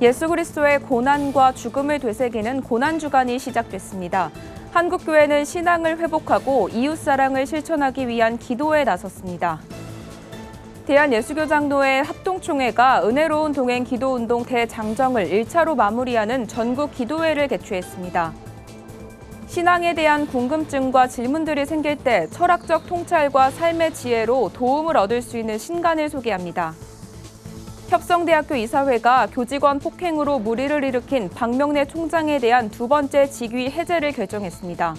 예수 그리스도의 고난과 죽음을 되새기는 고난주간이 시작됐습니다. 한국교회는 신앙을 회복하고 이웃사랑을 실천하기 위한 기도에 나섰습니다. 대한예수교장로회 합동총회가 은혜로운 동행 기도운동 대장정을 1차로 마무리하는 전국 기도회를 개최했습니다. 신앙에 대한 궁금증과 질문들이 생길 때 철학적 통찰과 삶의 지혜로 도움을 얻을 수 있는 신간을 소개합니다. 협성대학교 이사회가 교직원 폭행으로 물의를 일으킨 박명래 총장에 대한 두 번째 직위 해제를 결정했습니다.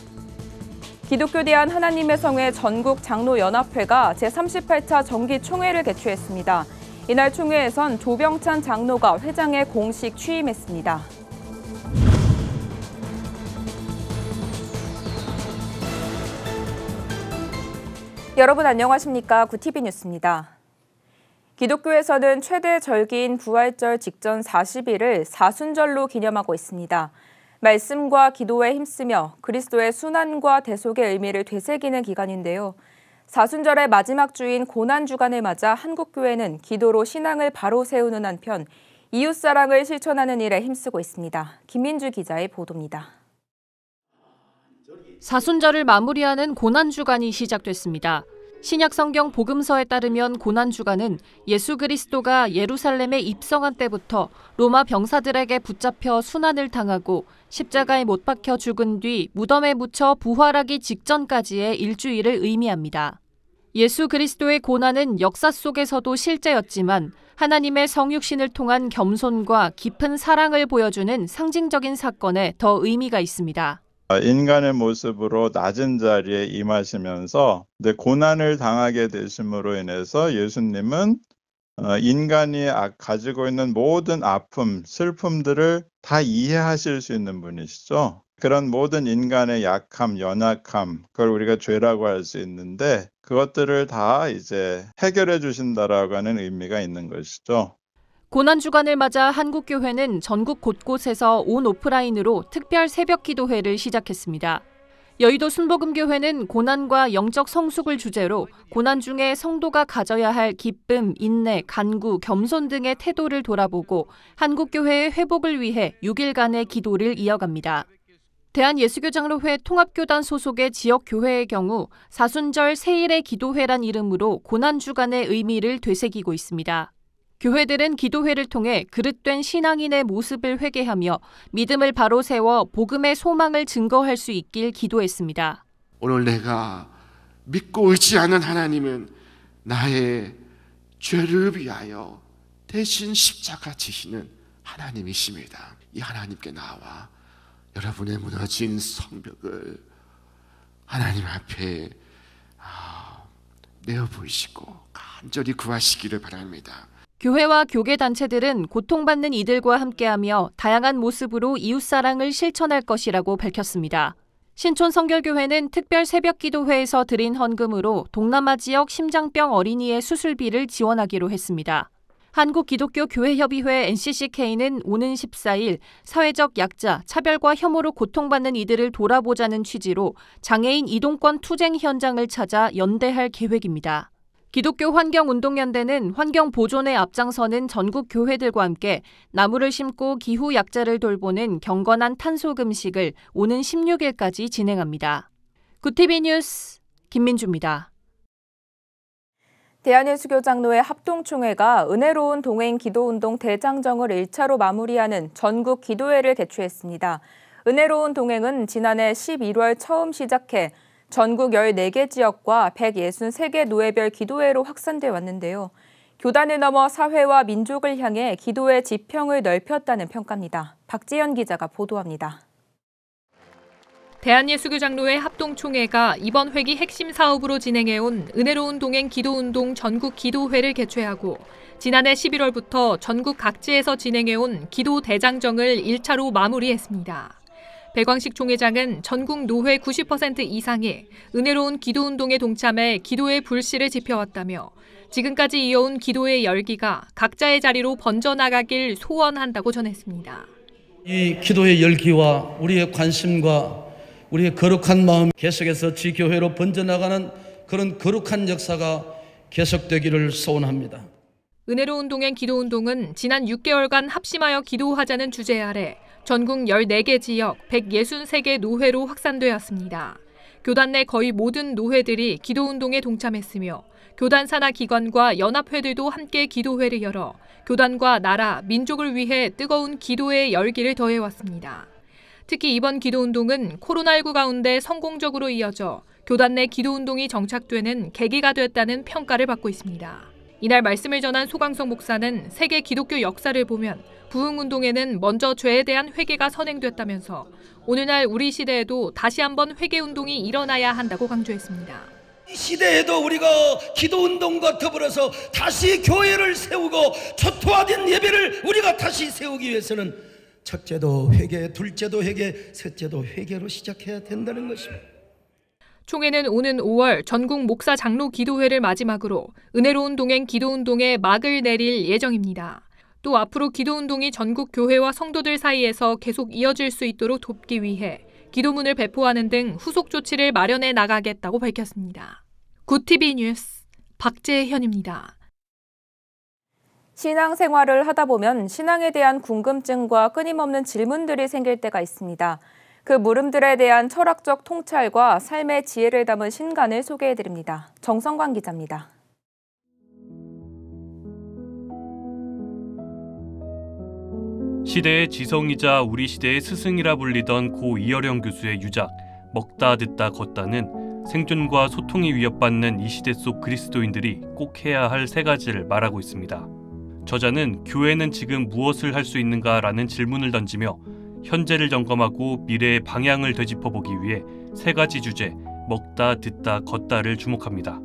기독교 대한 하나님의 성회 전국 장로연합회가 제38차 정기총회를 개최했습니다. 이날 총회에선 조병찬 장로가 회장에 공식 취임했습니다. 여러분 안녕하십니까? 구티비 뉴스입니다. 기독교에서는 최대 절기인 부활절 직전 40일을 사순절로 기념하고 있습니다. 말씀과 기도에 힘쓰며 그리스도의 순환과 대속의 의미를 되새기는 기간인데요. 사순절의 마지막 주인 고난주간을 맞아 한국교회는 기도로 신앙을 바로 세우는 한편 이웃사랑을 실천하는 일에 힘쓰고 있습니다. 김민주 기자의 보도입니다. 사순절을 마무리하는 고난주간이 시작됐습니다. 신약성경 복음서에 따르면 고난주간은 예수 그리스도가 예루살렘에 입성한 때부터 로마 병사들에게 붙잡혀 순환을 당하고 십자가에 못 박혀 죽은 뒤 무덤에 묻혀 부활하기 직전까지의 일주일을 의미합니다. 예수 그리스도의 고난은 역사 속에서도 실제였지만 하나님의 성육신을 통한 겸손과 깊은 사랑을 보여주는 상징적인 사건에 더 의미가 있습니다. 인간의 모습으로 낮은 자리에 임하시면서 고난을 당하게 되심으로 인해서 예수님은 인간이 가지고 있는 모든 아픔, 슬픔들을 다 이해하실 수 있는 분이시죠. 그런 모든 인간의 약함, 연약함, 그걸 우리가 죄라고 할 수 있는데 그것들을 다 이제 해결해 주신다라고 하는 의미가 있는 것이죠. 고난주간을 맞아 한국교회는 전국 곳곳에서 온 오프라인으로 특별 새벽 기도회를 시작했습니다. 여의도 순복음교회는 고난과 영적 성숙을 주제로 고난 중에 성도가 가져야 할 기쁨, 인내, 간구, 겸손 등의 태도를 돌아보고 한국교회의 회복을 위해 6일간의 기도를 이어갑니다. 대한예수교장로회 통합교단 소속의 지역교회의 경우 사순절 세일의 기도회란 이름으로 고난주간의 의미를 되새기고 있습니다. 교회들은 기도회를 통해 그릇된 신앙인의 모습을 회개하며 믿음을 바로 세워 복음의 소망을 증거할 수 있길 기도했습니다. 오늘 내가 믿고 의지하는 하나님은 나의 죄를 위하여 대신 십자가 지시는 하나님이십니다. 이 하나님께 나와 여러분의 무너진 성벽을 하나님 앞에 내어 보이시고 간절히 구하시기를 바랍니다. 교회와 교계단체들은 고통받는 이들과 함께하며 다양한 모습으로 이웃사랑을 실천할 것이라고 밝혔습니다. 신촌성결교회는 특별 새벽기도회에서 드린 헌금으로 동남아 지역 심장병 어린이의 수술비를 지원하기로 했습니다. 한국기독교교회협의회 NCCK는 오는 14일 사회적 약자, 차별과 혐오로 고통받는 이들을 돌아보자는 취지로 장애인 이동권 투쟁 현장을 찾아 연대할 계획입니다. 기독교 환경운동연대는 환경 보존에 앞장서는 전국 교회들과 함께 나무를 심고 기후 약자를 돌보는 경건한 탄소 금식을 오는 16일까지 진행합니다. 구티비 뉴스 김민주입니다. 대한예수교장로회 합동총회가 은혜로운 동행 기도운동 대장정을 1차로 마무리하는 전국 기도회를 개최했습니다. 은혜로운 동행은 지난해 11월 처음 시작해 전국 14개 지역과 163개 노예별 기도회로 확산돼 왔는데요. 교단을 넘어 사회와 민족을 향해 기도의 지평을 넓혔다는 평가입니다. 박지연 기자가 보도합니다. 대한예수교장로회 합동총회가 이번 회기 핵심 사업으로 진행해온 은혜로운 동행 기도운동 전국 기도회를 개최하고 지난해 11월부터 전국 각지에서 진행해온 기도 대장정을 1차로 마무리했습니다. 백광식 총회장은 전국 노회 90% 이상이 은혜로운 기도운동에 동참해 기도의 불씨를 지펴왔다며 지금까지 이어온 기도의 열기가 각자의 자리로 번져나가길 소원한다고 전했습니다. 이 기도의 열기와 우리의 관심과 우리의 거룩한 마음 계속해서 지교회로 번져나가는 그런 거룩한 역사가 계속되기를 소원합니다. 은혜로운 동행 기도운동은 지난 6개월간 합심하여 기도하자는 주제 아래 전국 14개 지역 163개 노회로 확산되었습니다. 교단 내 거의 모든 노회들이 기도운동에 동참했으며 교단 산하 기관과 연합회들도 함께 기도회를 열어 교단과 나라, 민족을 위해 뜨거운 기도의 열기를 더해왔습니다. 특히 이번 기도운동은 코로나19 가운데 성공적으로 이어져 교단 내 기도운동이 정착되는 계기가 됐다는 평가를 받고 있습니다. 이날 말씀을 전한 소강성 목사는 세계 기독교 역사를 보면 부흥운동에는 먼저 죄에 대한 회개가 선행됐다면서 오늘날 우리 시대에도 다시 한번 회개운동이 일어나야 한다고 강조했습니다. 이 시대에도 우리가 기도운동과 더불어서 다시 교회를 세우고 초토화된 예배를 우리가 다시 세우기 위해서는 첫째도 회개, 둘째도 회개, 셋째도 회개로 시작해야 된다는 것입니다. 총회는 오는 5월 전국 목사 장로 기도회를 마지막으로 은혜로운 동행 기도운동에 막을 내릴 예정입니다. 또 앞으로 기도운동이 전국 교회와 성도들 사이에서 계속 이어질 수 있도록 돕기 위해 기도문을 배포하는 등 후속 조치를 마련해 나가겠다고 밝혔습니다. 굿TV 뉴스 박재현입니다. 신앙생활을 하다 보면 신앙에 대한 궁금증과 끊임없는 질문들이 생길 때가 있습니다. 그 물음들에 대한 철학적 통찰과 삶의 지혜를 담은 신간을 소개해드립니다. 정성관 기자입니다. 시대의 지성이자 우리 시대의 스승이라 불리던 고 이어령 교수의 유작 먹다 듣다 걷다는 생존과 소통이 위협받는 이 시대 속 그리스도인들이 꼭 해야 할 3가지를 말하고 있습니다. 저자는 교회는 지금 무엇을 할 수 있는가라는 질문을 던지며 현재를 점검하고 미래의 방향을 되짚어보기 위해 3가지 주제, 먹다, 듣다, 걷다를 주목합니다.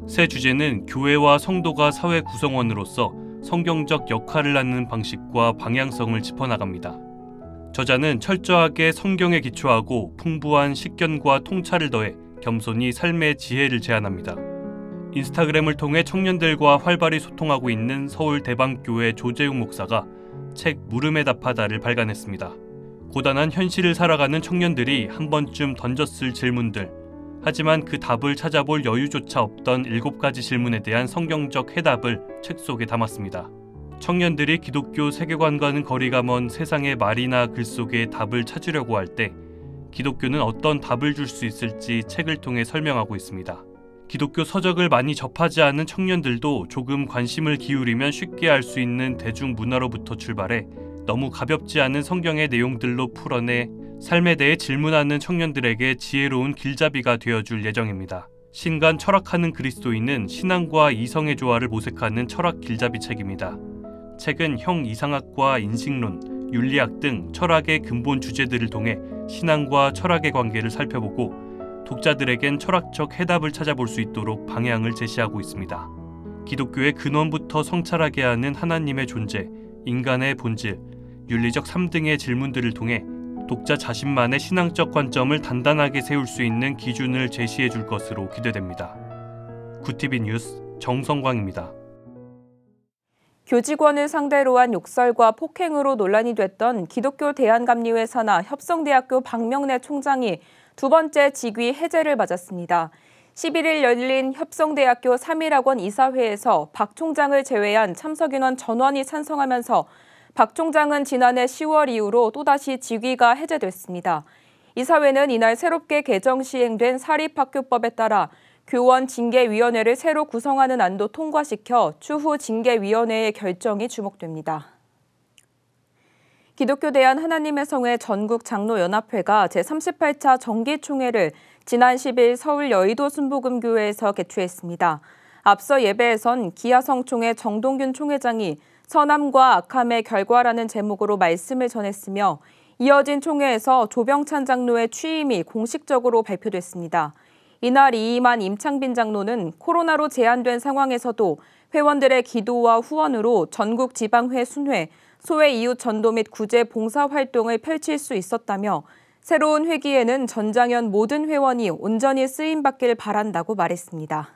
세 주제는 교회와 성도가 사회 구성원으로서 성경적 역할을 하는 방식과 방향성을 짚어나갑니다. 저자는 철저하게 성경에 기초하고 풍부한 식견과 통찰을 더해 겸손히 삶의 지혜를 제안합니다. 인스타그램을 통해 청년들과 활발히 소통하고 있는 서울 대방교회 조재웅 목사가 책 물음에 답하다를 발간했습니다. 고단한 현실을 살아가는 청년들이 한 번쯤 던졌을 질문들, 하지만 그 답을 찾아볼 여유조차 없던 7가지 질문에 대한 성경적 해답을 책 속에 담았습니다. 청년들이 기독교 세계관과는 거리가 먼 세상의 말이나 글 속에 답을 찾으려고 할 때 기독교는 어떤 답을 줄 수 있을지 책을 통해 설명하고 있습니다. 기독교 서적을 많이 접하지 않은 청년들도 조금 관심을 기울이면 쉽게 알 수 있는 대중문화로부터 출발해 너무 가볍지 않은 성경의 내용들로 풀어내 삶에 대해 질문하는 청년들에게 지혜로운 길잡이가 되어줄 예정입니다. 신간 철학하는 그리스도인은 신앙과 이성의 조화를 모색하는 철학 길잡이 책입니다. 책은 형 이상학과 인식론, 윤리학 등 철학의 근본 주제들을 통해 신앙과 철학의 관계를 살펴보고 독자들에겐 철학적 해답을 찾아볼 수 있도록 방향을 제시하고 있습니다. 기독교의 근원부터 성찰하게 하는 하나님의 존재, 인간의 본질, 윤리적 3등의 질문들을 통해 독자 자신만의 신앙적 관점을 단단하게 세울 수 있는 기준을 제시해 줄 것으로 기대됩니다. 굿TV 뉴스 정성광입니다. 교직원을 상대로 한 욕설과 폭행으로 논란이 됐던 기독교 대한감리회 산하 협성대학교 박명래 총장이 2번째 직위 해제를 맞았습니다. 11일 열린 협성대학교 3.1학원 이사회에서 박 총장을 제외한 참석인원 전원이 찬성하면서 박 총장은 지난해 10월 이후로 또다시 직위가 해제됐습니다. 이사회는 이날 새롭게 개정 시행된 사립학교법에 따라 교원 징계위원회를 새로 구성하는 안도 통과시켜 추후 징계위원회의 결정이 주목됩니다. 기독교 대한 하나님의 성회 전국장로연합회가 제38차 정기총회를 지난 10일 서울 여의도 순복음교회에서 개최했습니다. 앞서 예배에선 기아성총회 정동균 총회장이 선함과 악함의 결과라는 제목으로 말씀을 전했으며 이어진 총회에서 조병찬 장로의 취임이 공식적으로 발표됐습니다. 이날 이임한 임창빈 장로는 코로나로 제한된 상황에서도 회원들의 기도와 후원으로 전국 지방회 순회, 소외 이웃 전도 및 구제 봉사 활동을 펼칠 수 있었다며 새로운 회기에는 전장현 모든 회원이 온전히 쓰임받길 바란다고 말했습니다.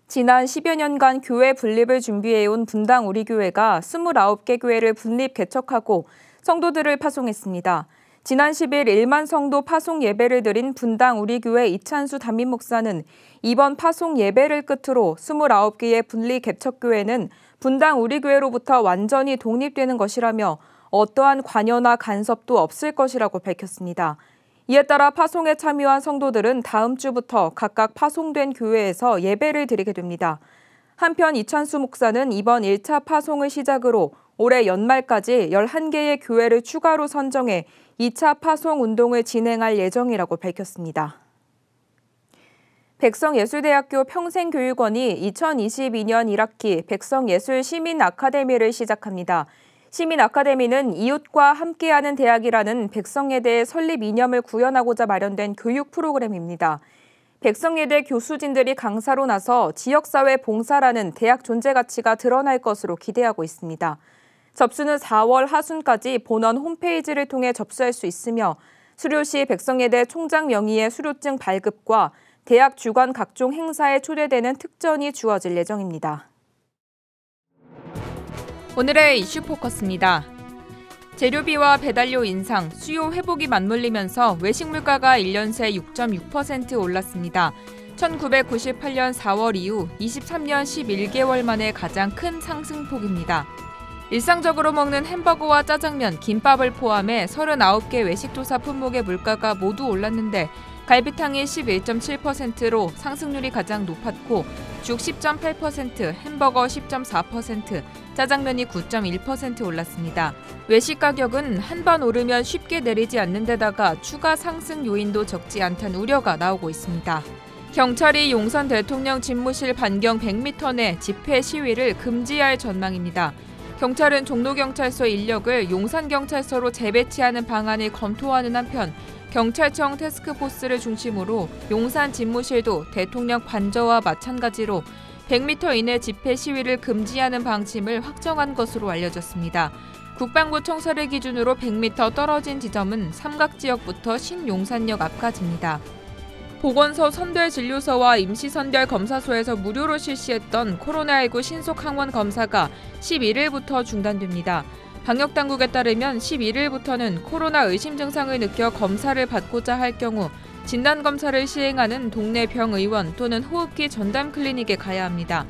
지난 10여 년간 교회 분립을 준비해온 분당 우리교회가 29개 교회를 분립 개척하고 성도들을 파송했습니다. 지난 10일 1만 성도 파송 예배를 드린 분당 우리교회 이찬수 담임 목사는 이번 파송 예배를 끝으로 29개의 분리 개척교회는 분당 우리교회로부터 완전히 독립되는 것이라며 어떠한 관여나 간섭도 없을 것이라고 밝혔습니다. 이에 따라 파송에 참여한 성도들은 다음 주부터 각각 파송된 교회에서 예배를 드리게 됩니다. 한편 이찬수 목사는 이번 1차 파송을 시작으로 올해 연말까지 11개의 교회를 추가로 선정해 2차 파송 운동을 진행할 예정이라고 밝혔습니다. 백성예술대학교 평생교육원이 2022년 1학기 백성예술시민아카데미를 시작합니다. 시민아카데미는 이웃과 함께하는 대학이라는 백성예대의 설립 이념을 구현하고자 마련된 교육 프로그램입니다. 백성예대 교수진들이 강사로 나서 지역사회 봉사라는 대학 존재 가치가 드러날 것으로 기대하고 있습니다. 접수는 4월 하순까지 본원 홈페이지를 통해 접수할 수 있으며 수료 시 백성예대 총장 명의의 수료증 발급과 대학 주관 각종 행사에 초대되는 특전이 주어질 예정입니다. 오늘의 이슈 포커스입니다. 재료비와 배달료 인상, 수요 회복이 맞물리면서 외식 물가가 1년 새 6.6% 올랐습니다. 1998년 4월 이후 23년 11개월 만에 가장 큰 상승폭입니다. 일상적으로 먹는 햄버거와 짜장면, 김밥을 포함해 39개 외식도사 품목의 물가가 모두 올랐는데 갈비탕이 11.7%로 상승률이 가장 높았고 죽 10.8%, 햄버거 10.4%, 짜장면이 9.1% 올랐습니다. 외식 가격은 한 번 오르면 쉽게 내리지 않는 데다가 추가 상승 요인도 적지 않다는 우려가 나오고 있습니다. 경찰이 용산 대통령 집무실 반경 100m 내 집회 시위를 금지할 전망입니다. 경찰은 종로경찰서 인력을 용산경찰서로 재배치하는 방안을 검토하는 한편 경찰청 태스크포스를 중심으로 용산 집무실도 대통령 관저와 마찬가지로 100m 이내 집회 시위를 금지하는 방침을 확정한 것으로 알려졌습니다. 국방부 청사를 기준으로 100m 떨어진 지점은 삼각지역부터 신용산역 앞까지입니다. 보건소 선별진료소와 임시선별검사소에서 무료로 실시했던 코로나19 신속항원 검사가 11일부터 중단됩니다. 방역당국에 따르면 11일부터는 코로나 의심 증상을 느껴 검사를 받고자 할 경우 진단검사를 시행하는 동네 병의원 또는 호흡기 전담 클리닉에 가야 합니다.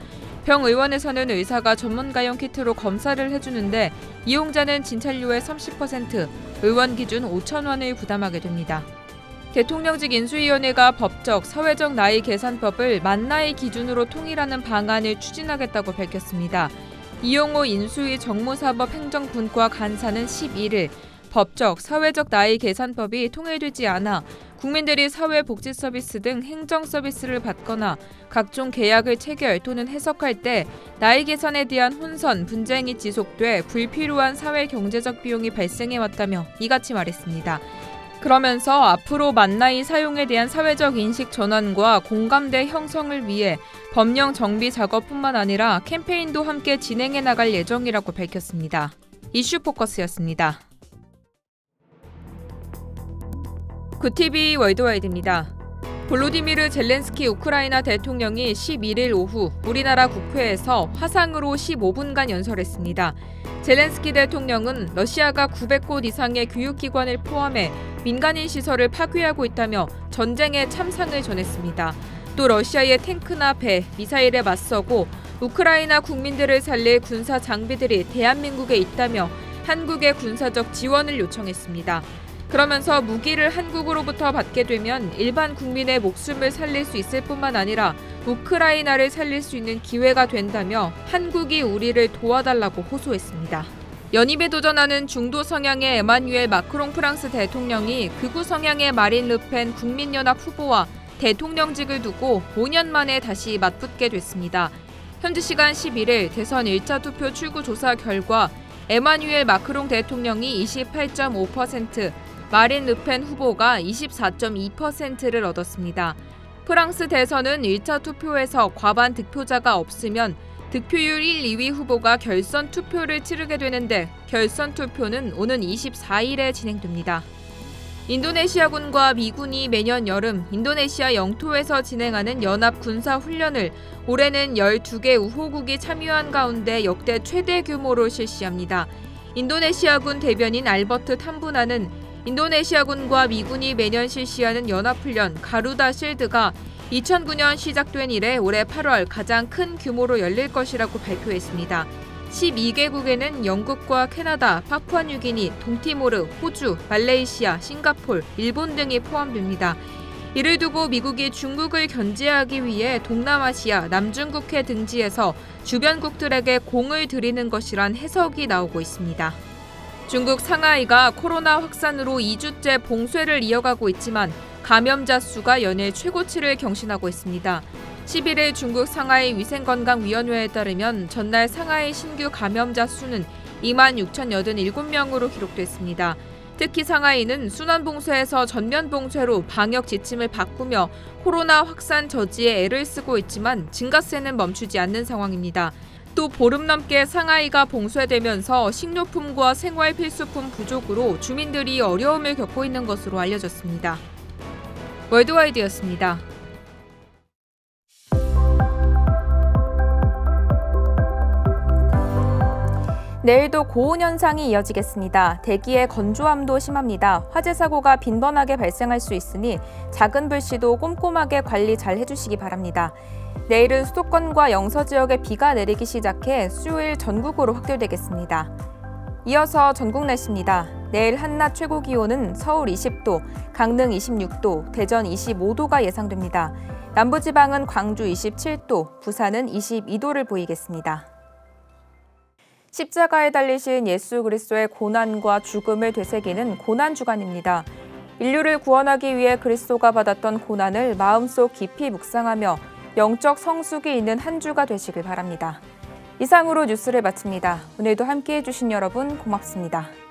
병의원에서는 의사가 전문가용 키트로 검사를 해주는데 이용자는 진찰료의 30%, 의원 기준 5,000원을 부담하게 됩니다. 대통령직 인수위원회가 법적, 사회적 나이 계산법을 만 나이 기준으로 통일하는 방안을 추진하겠다고 밝혔습니다. 이용호 인수위 정무사법 행정분과 간사는 11일 법적, 사회적 나이 계산법이 통일되지 않아 국민들이 사회복지 서비스 등 행정 서비스를 받거나 각종 계약을 체결 또는 해석할 때 나이 계산에 대한 혼선, 분쟁이 지속돼 불필요한 사회 경제적 비용이 발생해왔다며 이같이 말했습니다. 그러면서 앞으로 만나이 사용에 대한 사회적 인식 전환과 공감대 형성을 위해 법령 정비 작업뿐만 아니라 캠페인도 함께 진행해 나갈 예정이라고 밝혔습니다. 이슈 포커스였습니다. 굿TV 월드와이드입니다. 볼로디미르 젤렌스키 우크라이나 대통령이 11일 오후 우리나라 국회에서 화상으로 15분간 연설했습니다. 젤렌스키 대통령은 러시아가 900곳 이상의 교육기관을 포함해 민간인 시설을 파괴하고 있다며 전쟁의 참상을 전했습니다. 또 러시아의 탱크나 배, 미사일에 맞서고 우크라이나 국민들을 살릴 군사 장비들이 대한민국에 있다며 한국의 군사적 지원을 요청했습니다. 그러면서 무기를 한국으로부터 받게 되면 일반 국민의 목숨을 살릴 수 있을 뿐만 아니라 우크라이나를 살릴 수 있는 기회가 된다며 한국이 우리를 도와달라고 호소했습니다. 연임에 도전하는 중도 성향의 에마뉴엘 마크롱 프랑스 대통령이 극우 성향의 마린 르펜 국민연합 후보와 대통령직을 두고 5년 만에 다시 맞붙게 됐습니다. 현지 시간 11일 대선 1차 투표 출구 조사 결과 에마뉴엘 마크롱 대통령이 28.5%, 마린 르펜 후보가 24.2%를 얻었습니다. 프랑스 대선은 1차 투표에서 과반 득표자가 없으면 득표율 1, 2위 후보가 결선 투표를 치르게 되는데 결선 투표는 오는 24일에 진행됩니다. 인도네시아군과 미군이 매년 여름 인도네시아 영토에서 진행하는 연합 군사 훈련을 올해는 12개 우호국이 참여한 가운데 역대 최대 규모로 실시합니다. 인도네시아군 대변인 알버트 탐부나는 인도네시아군과 미군이 매년 실시하는 연합훈련 가루다 실드가 2009년 시작된 이래 올해 8월 가장 큰 규모로 열릴 것이라고 발표했습니다. 12개국에는 영국과 캐나다, 파푸아뉴기니, 동티모르, 호주, 말레이시아, 싱가폴, 일본 등이 포함됩니다. 이를 두고 미국이 중국을 견제하기 위해 동남아시아, 남중국해 등지에서 주변국들에게 공을 들이는 것이란 해석이 나오고 있습니다. 중국 상하이가 코로나 확산으로 2주째 봉쇄를 이어가고 있지만 감염자 수가 연일 최고치를 경신하고 있습니다. 11일 중국 상하이 위생건강위원회에 따르면 전날 상하이 신규 감염자 수는 26,087명으로 기록됐습니다. 특히 상하이는 순환봉쇄에서 전면봉쇄로 방역 지침을 바꾸며 코로나 확산 저지에 애를 쓰고 있지만 증가세는 멈추지 않는 상황입니다. 또 보름 넘게 상하이가 봉쇄되면서 식료품과 생활필수품 부족으로 주민들이 어려움을 겪고 있는 것으로 알려졌습니다. 월드와이드였습니다. 내일도 고온 현상이 이어지겠습니다. 대기의 건조함도 심합니다. 화재 사고가 빈번하게 발생할 수 있으니 작은 불씨도 꼼꼼하게 관리 잘 해주시기 바랍니다. 내일은 수도권과 영서 지역에 비가 내리기 시작해 수요일 전국으로 확대되겠습니다. 이어서 전국 날씨입니다. 내일 한낮 최고 기온은 서울 20도, 강릉 26도, 대전 25도가 예상됩니다. 남부지방은 광주 27도, 부산은 22도를 보이겠습니다. 십자가에 달리신 예수 그리스도의 고난과 죽음을 되새기는 고난주간입니다. 인류를 구원하기 위해 그리스도가 받았던 고난을 마음속 깊이 묵상하며 영적 성숙이 있는 한 주가 되시길 바랍니다. 이상으로 뉴스를 마칩니다. 오늘도 함께해 주신 여러분 고맙습니다.